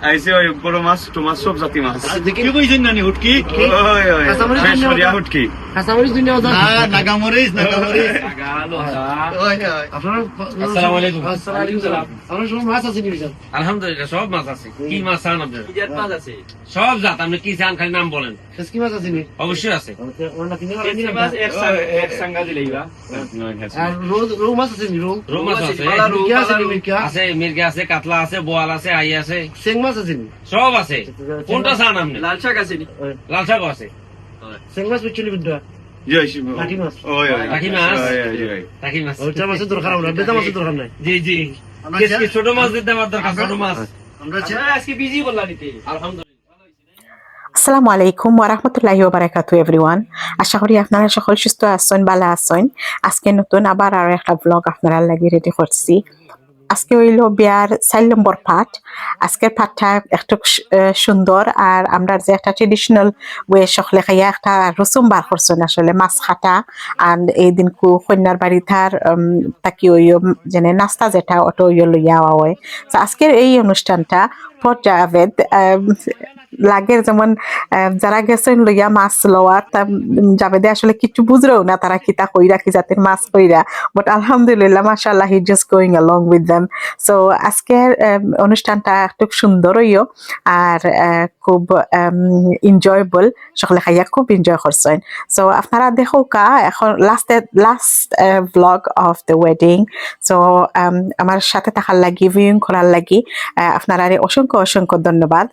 আইছে ওই বড় মাছ ছোট মাছ সব জাতি মাছ কি কইছেন নানি হুটকি ওই ওই ফ্রেশ করিয়া হুটকি কাঁচামরিচ দুনিয়া না নাগামরিচ ওই ওই আসসালামু আলাইকুম। আমার সব মাছ আছে নিয়ে যান। আলহামদুলিল্লাহ সব মাছ আছে। কি মাছ চান আপনার? কি জাত মাছ আছে? সব জাত, আপনি কি চান খালি নাম বলেন। কি মাছ আছে নি? অবশ্যই আছে। ওর না কিনে দেশি মাছ এক সাঙ্গা দিলেই বা। আর রৌ মাছ আছে নি? রৌ মাছ আছে, পালা রৌ, মির্গা আছে পালা নি? রৌ। মির্গা আছে মির্গা আছে, কাতলা আছে, বোয়াল আছে, আই আছে, সেং মাছ আছে নি? সব আছে। কোনটা চান আপনি? লাল শাক আছে নি? লাল শাক আছে। সেং মাছ বিচুলি বিদ্যা জয় শিব লাঠি মাছ। ওই ওই লাঠি মাছ? ওই ওই ওই টাকি মাছ। ওইটা মাছের দরকার আমরা বেদা মাছের দরকার নাই। জি জি। কি ছোট মাছ দিতে আমার দরকার, ছোট মাছ। আমরা আমরা আজকে বিজি করলাম নিতে। আলহামদুলিল্লাহ। আসসালামু আলাইকুম ওয়ারাহমাতুল্লাহি ওয়া বারাকাতুহু এভরিওয়ান। আশা করি আপনারা সকল সুস্থ আছেন, ভালো আছেন। আজকে নতুন আবার আরো একটা ব্লগ আপনারা লাগি রেডি করছি। আজকে হইল বিয়ার 4 নম্বর পার্ট। আজকের পার্টটা একটু সুন্দর, আর আমরা যে একটা ট্রেডিশনাল ওয়ে সকলে খাইয়া একটা রসুম বার করছেন আসলে মাছ খাটা। আর এই দিন কন্যার বাড়ি তার তাকি ওই যেন নাস্তা যেটা অটো লইয়া হয়। তো আজকের এই অনুষ্ঠানটা ফর জাভেদ লাগের যেমন যারা গেছেন লইয়া মাছ লওয়ার জাভেদে আসলে কিছু বুঝরেও না তারা কিতা কইরা কি জাতের মাছ কইরা, বাট আলহামদুলিল্লাহ মাশাআল্লাহ he just going along with them. So আজকের অনুষ্ঠানটা একটু সুন্দরইও আর খুব এনজয়েবল, সকলে খাইয়া খুব এনজয় করছেন। সো আপনারা দেখো কা এখন last blog of the wedding. So আমার সাথে থাকার লাগি, ভিউইং করার লাগি আপনারা অসংখ্য অসংখ্য ধন্যবাদ।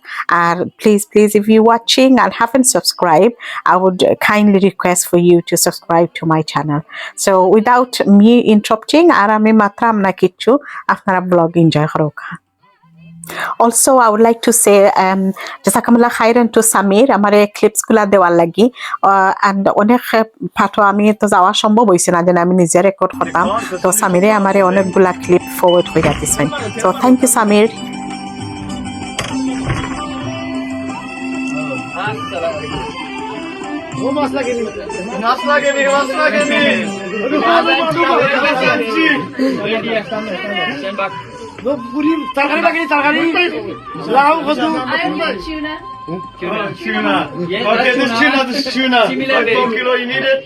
আর please if you're watching and haven't subscribed, I would kindly request for you to subscribe to my channel. So without me interrupting, আর আমি মাত্রাম না কিচ্ছু, আপনারা ব্লগ এনজয় করো। Also, I would like to say jazakumullah khairan to Samir আমার এই clips গুলা দেওয়ার লাগি। and অনেক পাঠো আমি তো যাওয়া সম্ভব হইছে না যে আমি নিজে রেকর্ড করতাম, তো সামিরে আমারে অনেকগুলা ক্লিপ ফরওয়ার্ড কইরা দিছেন। So thank you Samir. ও মাছ লাগে নি? মাছ লাগেনি পুরি তরকারি লাগে নি? তরকারি লাউ কত? tuna okay this tuna 1 kilo you need it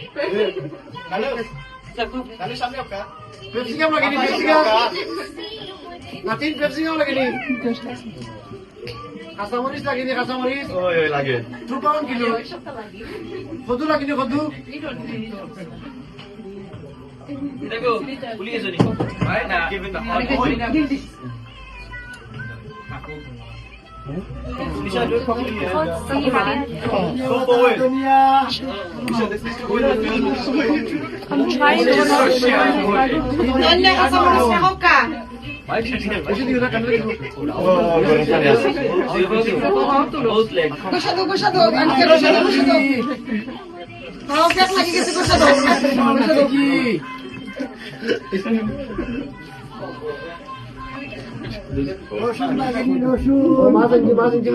capsicum লাগে নি? ক্যাপসিকাম নাতিন ক্যাপসিকাম লাগে নি? কাঁচামরিচ লাগে নি? কাঁচামরিচ ওই ওই লাগে 2 পাউন্ড কিলো। কত লাগে নি? কত? দেখো পুলিশ জনি ভাই না giving the hot Misha, do it properly. Go forward. Misha, this is the way that I'm trying to both legs.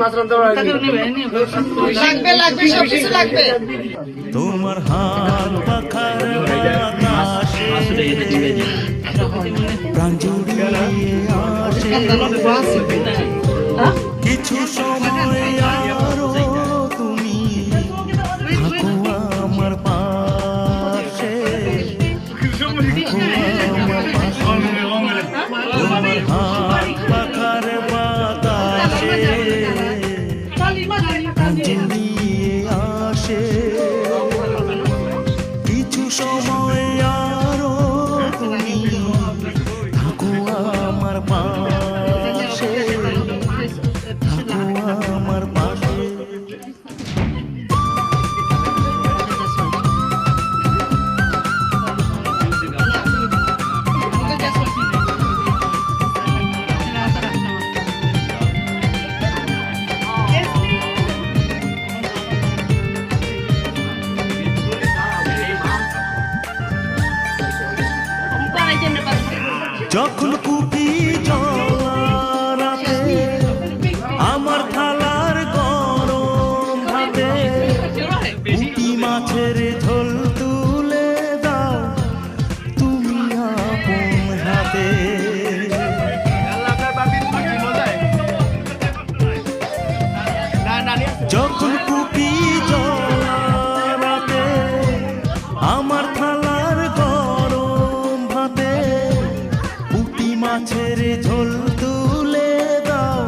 মাছ রান্না লাগবে সব কিছু লাগবে। তোমার হাত পাখার বাতাসে প্রাণ জুড়িয়ে আসে কিছু সময় আরো তুমি থাকো আমার পাশে তোমার হাত পাখার বাতাসে প্রাণ জুড়িয়ে আসে কিছু সময় আরো তুমি থাকো আমার পাশে থাকো যখন কুকি জলাতে আমার থালার গরম ভাতে পুঁটি মাছের ঝোল তুলে দাও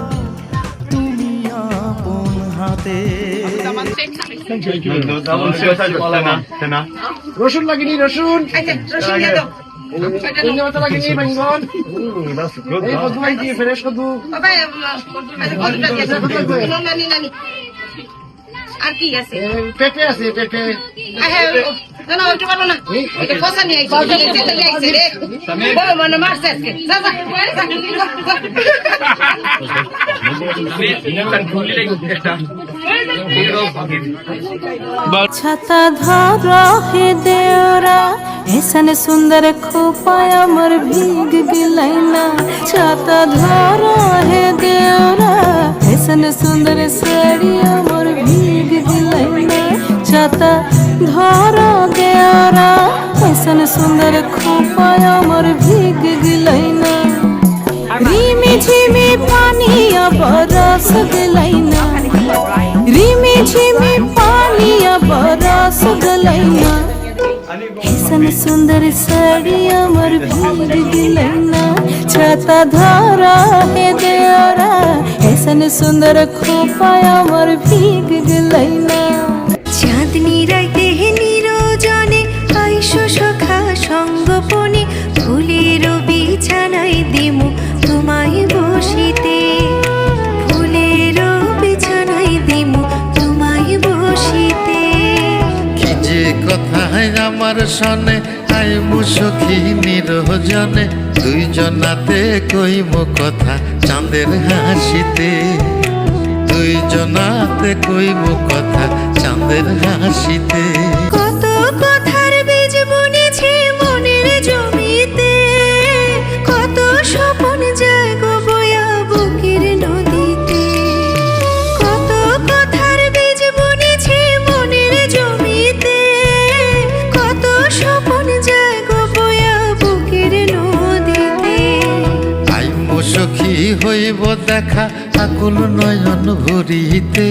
তুমি আপন হাতে। রসুন লাগেনি রসুন রসুন দিয়ে দাও ধন্যবাদ লাগেনি বেঙ্গন এই কদু লাগি ফ্রেশ কদু নানি নানি আর কি আছে পেঁপে আছে পেঁপে না ওইটা বলো না এটা পয়সা নিয়ে আইছে রে বলো মানে মারছে আজকে যা छाता धरो हे देवरा ऐसन सुंदर खोपाय अमर भीग गिलैना। छाता धरो हे देवरा ऐसन सुंदर साड़ी अमर भीग गिलैना। छाता धरो देवरा ऐसन सुंदर खोपाय अमर भीग गिलैना। रिमी झिमी पानी अब रस गिलैना। रिमी झिमी पानी अब रस गलैना। ऐसन सुंदर साड़ी अमर भीग गिलैना। छाता धरा हे देवरा ऐसन सुंदर खोपा अमर भीग गिलैना। চাঁদনি রাইতে নিরজনে আইসো সখা সঙ্গপনে ফুলের বিছানায় দিমু তোমায় বসিতে। ফুলের বিছানায় দিমু তোমায় বসিতে। কি যে কথায় আমার সনে আইমু সখী নিরজনে দুইজনাতে কইমু কথা চাঁদের হাসিতে। দুইজনাতে কইমু কথা চাঁদের হাসিতে। কত কথার বীজ বুনেছি মনের জমিতে। কত স্বপ্ন জাগো বয়া বুকের নদীতে। কত কথার বীজ বুনেছি মনের জমিতে। কত স্বপ্ন জাগো বয়া বুকের নদীতে। আইমু সখী হইব দেখা আকুল নয়ন ভরিতে।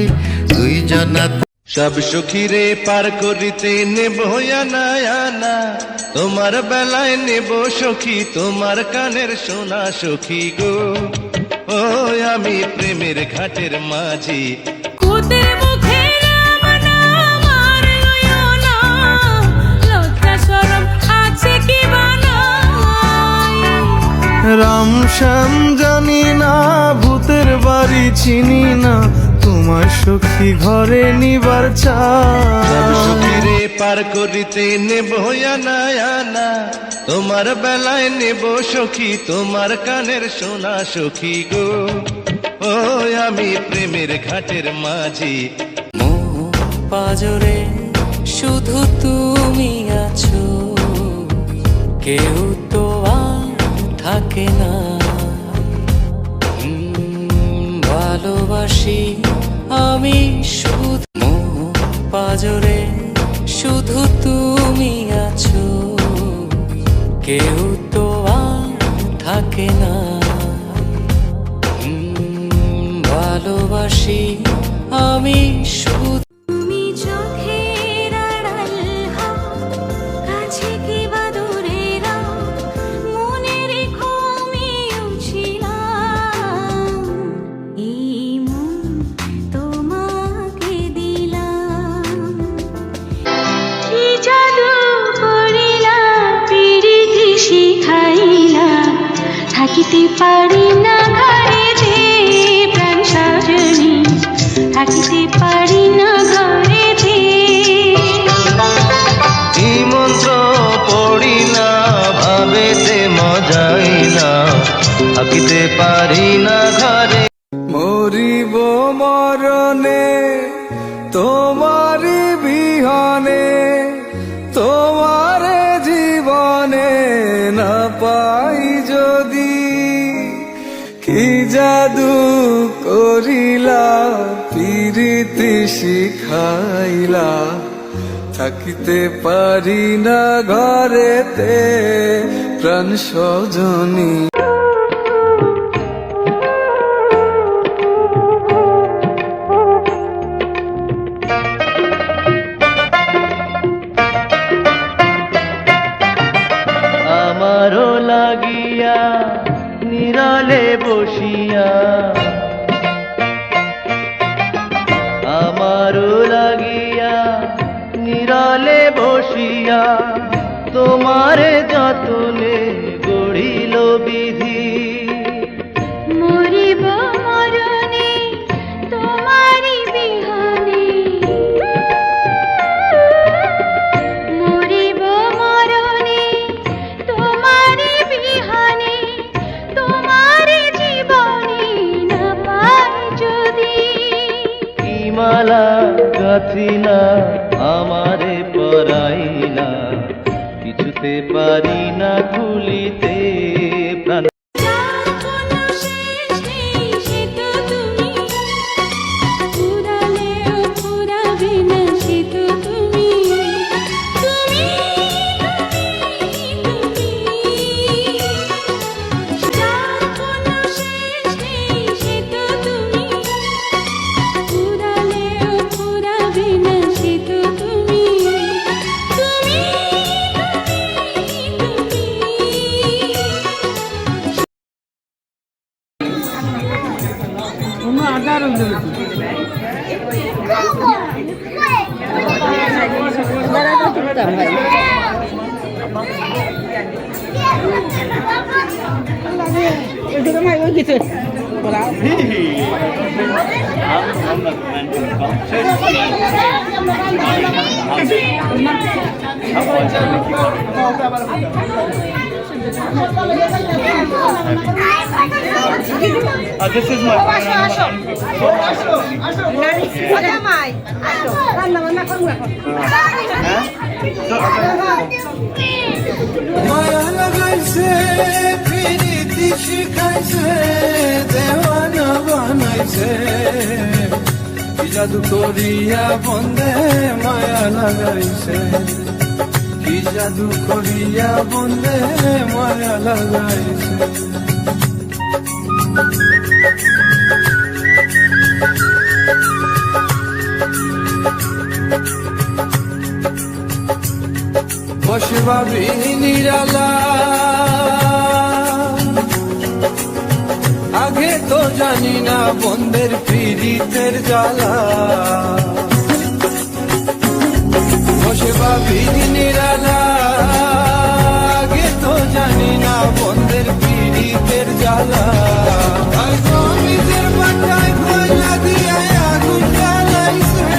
দুইজনাতে সব সখীরে পার করিতে নেব আনা আনা। তোমার বেলায় নেব সখী তোমার কানের সোনা সখী গো। ও আমি প্রেমের ঘাটের মাঝি। কুদের মুখে রাম নাম আর লইও না। লজ্জা শরম আছে কি বানাই। রাম শ্যাম জানি না ভূতের বাড়ি চিনি না তোমার সখী ঘরে নিবার সব চাই। সখীরে পার করিতে নেব আনা আনা। তোমার বেলায় নেব সখী তোমার কানের সোনা সখী গো। ও আমি প্রেমের ঘাটের মাঝি। পাজরে শুধু তুমি আছো কেউ তো আর থাকে না। ভালোবাসি আমি শুধু পাজরে শুধু তুমি আছো কেউ তো আর থাকে না। ভালোবাসি আমি শুধু তুমি চোখের আড়াল হও, কাছে কি বা দূরে রাও, মনে রেখো আমিও ছিলাম। এই মন তোমাকে দিলাম। কি জাদু করিলা প্রীতি শিখাইলা, থাকিতে পারি না ঘরেতে প্রাণ সজনী, থাকিতে পারি না ঘরেতে। কি মন্ত্র পড়িলা ভাবেতে মজাইলা, থাকিতে পারি না ঘরে। মরিব মরণে তোমারি বিহনে, তোমার জীবনে না পাই যদি। কি জাদু করিলা প্রীতি শিখাইলা, থাকিতে পারি না ঘরেতে প্রাণ সজনী। বিধি মরিব মরণে তোমারি বিহনে মরিব মরণে তোমারি বিহনে তোমারি জীবনে না পাই যদি মালা গাথি না আমারে পরাই না কিছুতে পারি না খুলিতে প্রাণ কোনো শেষ নেই সে তো তুমি পুরালেও পুরাবে না সে তো তুমি তুমি কোনো শেষ নেই সে তো তুমি পুরালেও পুরাবে না সে তো তুমি তুমি This is my মায়া লাগাইছে প্রীতি শিখাইছে দেওয়ানা বানাইছে কি জাদু করিয়া বন্দে মায়া লাগাইছে কি জাদু করিয়া বন্দে মায়া লাগাইছে বসে ভাবি নিরালা আগে তো জানি না বন্ধের পীড়িতের জ্বালা বসে ভাবি নিরালা আগে তো জানি না বন্ধের পীড়িতের জ্বালা হয়তো নিজের বাটায় কয়লা দিয়া আগুন জ্বালাইছে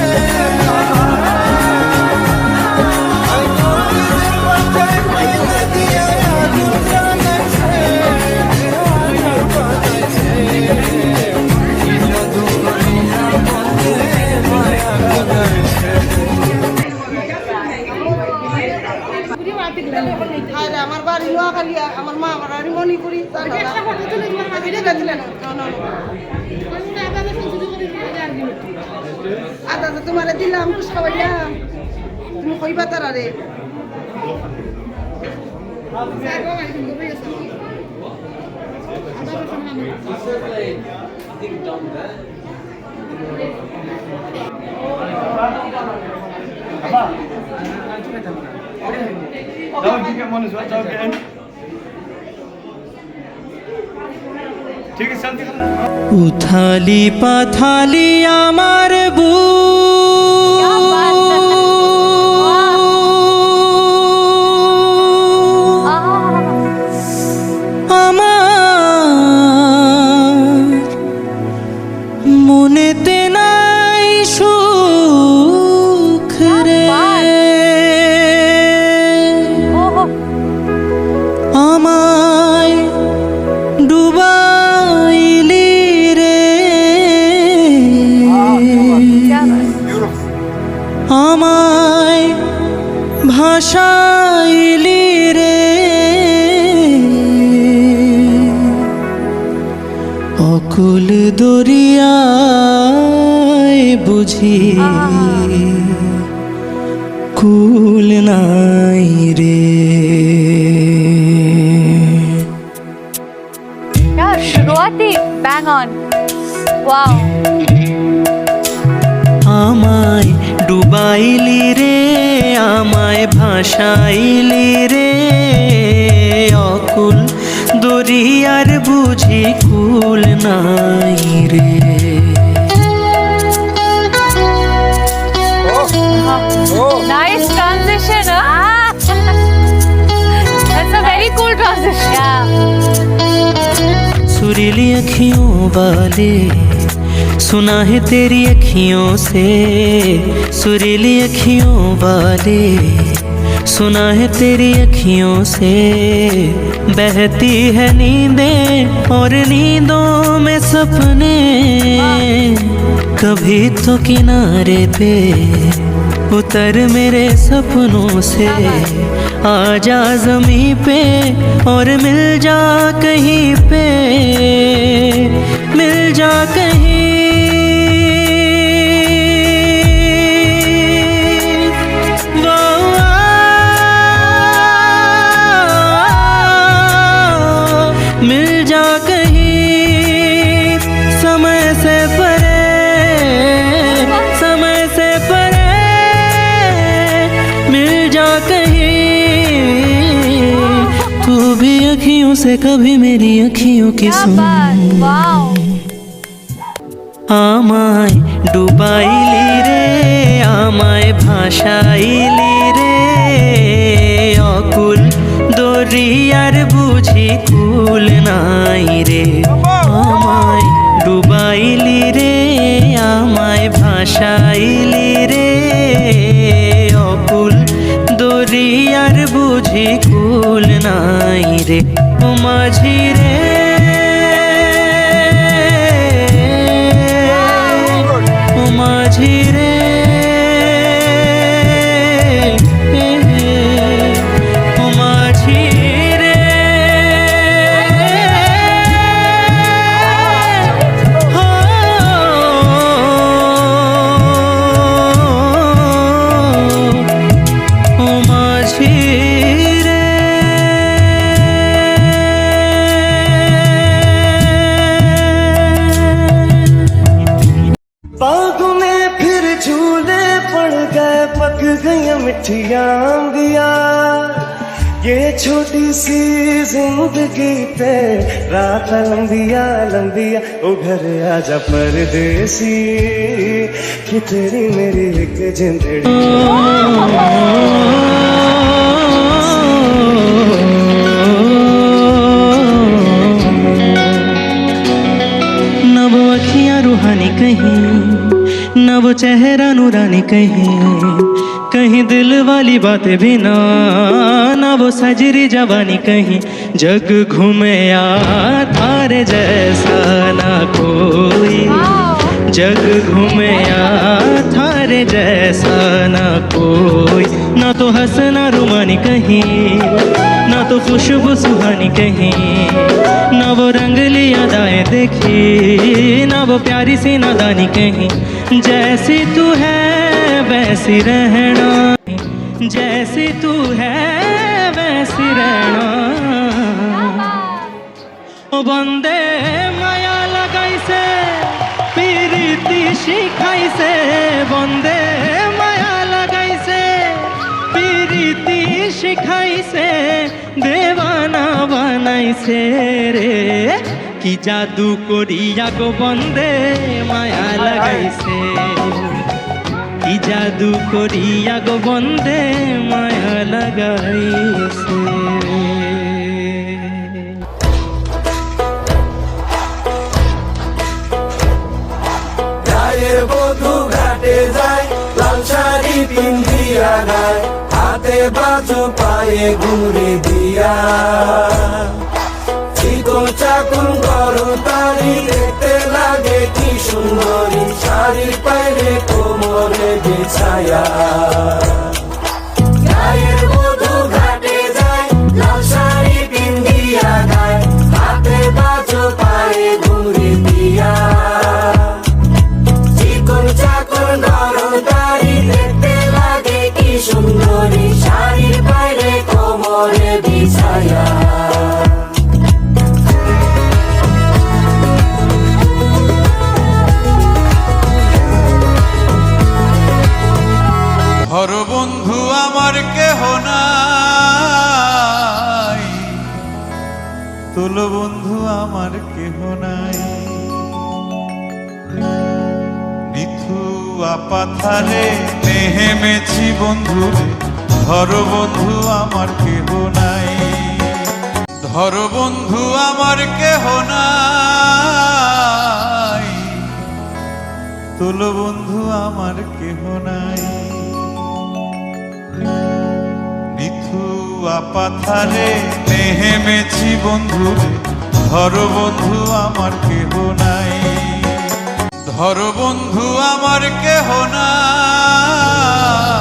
আমার বাড়ি নোয়াখালী আমার মা আমার বাড়ি মণিপুরি আদা তো তোমার দিলাম কুস খাওয়াইলাম তুমি কইবা তারা রে Don't you get one as well? Don't get in. Take a selfie. উথালি পাথালি আমার আমার মনেতে নাই সুখ রে আমায় ডুবাইলি রে আমায় ভাসাইলি রে অকুল দরিয়ায় বুঝি কুল নাই রে शुरुआती बैंग ऑन वाओ আমায় ডুবাইলি রে আমায় ভাসাইলি রে অকুল দরিয়ার বুঝি কুল নাই রে nice transition that's a very cool transition सुरीली अखियों वाले, सुना है तेरी अखियों से, सुरीली अखियों वाले, सुना है तेरी अखियों से, बहती है नींदें और नींदों में सपने, कभी तो किनारे पे उतर मेरे सपनों से, आजा ज़मीं पे और मिल जा कहीं पे, मिल जा कहीं। मिल जा कहीं समय से परे, समय से परे, मिल जा कहीं। तू भी अखियों से कभी मेरी अखियों की सुन, আমায় ডুবাইলি রে, আমায় ভাসাইলি রে, অকুল দরিয়ার বুঝি কুল নাই রে, আমায় ডুবাইলি রে, আমায় ভাসাইলি রে, অকুল দরিয়ার বুঝি কুল নাই রে, ও মাঝি রে, ও মাঝি রে, ও মাঝি রে, ও মাঝি রে। बागों में फिर झूले पड़ गए, पक गई मिठियां अंबिया, ये छोटी सी जिंदगी पे रात लंबिया लंबिया, ओ घर आजा परदेसी, कि तेरी मेरी एक जिंदड़ी। न वो अखियाँ रूहानी कहीं, न वो चेहरा नूरानी कहीं, कहीं दिल वाली बातें भी ना, न वो सजरी जवानी कहीं, जग घूमे या तारे जैसा ना कोई, जग घूमे या थारे जैसा ना कोई, ना तो हंसना रुमानी कहीं, ना तो खुशबू सुहानी कहीं, ना वो रंगली अदाएं देखी, ना वो प्यारी सी नादानी कहीं, जैसी तू है वैसी रहना, जैसी तू है वैसी रहना, ओ बंदे माया लगाई से पीरिति शिखाई से, बंदे माया लगाई से पीरिति शिखाई से, देवाना बनाई से रे, कि जादू करिया गो बंदे माया लगाई से, कि जादू करिया गो बंदे माया लगाई से। বধু ঘাটে যায়, লাল শাড়ি পিন্ধিয়া গায়, হাতে বাজু পায়ে ঘুরে দিয়া, চিকন চাকুন করো তারি, দেখতে লাগে কি সুন্দরী, শাড়ির পায়ে কোমরে বিছায়া। গায়ের বধু ঘাটে যায়, লাল শাড়ি পিন্ধিয়া গায়, হাতে বাজু পায়ে ঘুরে দিয়া, সুন্দরী শাড়ির বাইরে কোমরে বিছায়া। ঘর বন্ধু আমার কেহ নাই, তোল বন্ধু আমার কেহ নাই, পাথারে নেহেমেছি বন্ধু রে, ধর বন্ধু আমার কেহ নাই, ধর বন্ধু আমার কেহ নাই, তুল বন্ধু আমার কেহ নাই। নিথুয়া পাথারে নেহেমেছি বন্ধু রে, ধর বন্ধু আমার কেহ নাই, ধর বন্ধু আমার কেহ নাই।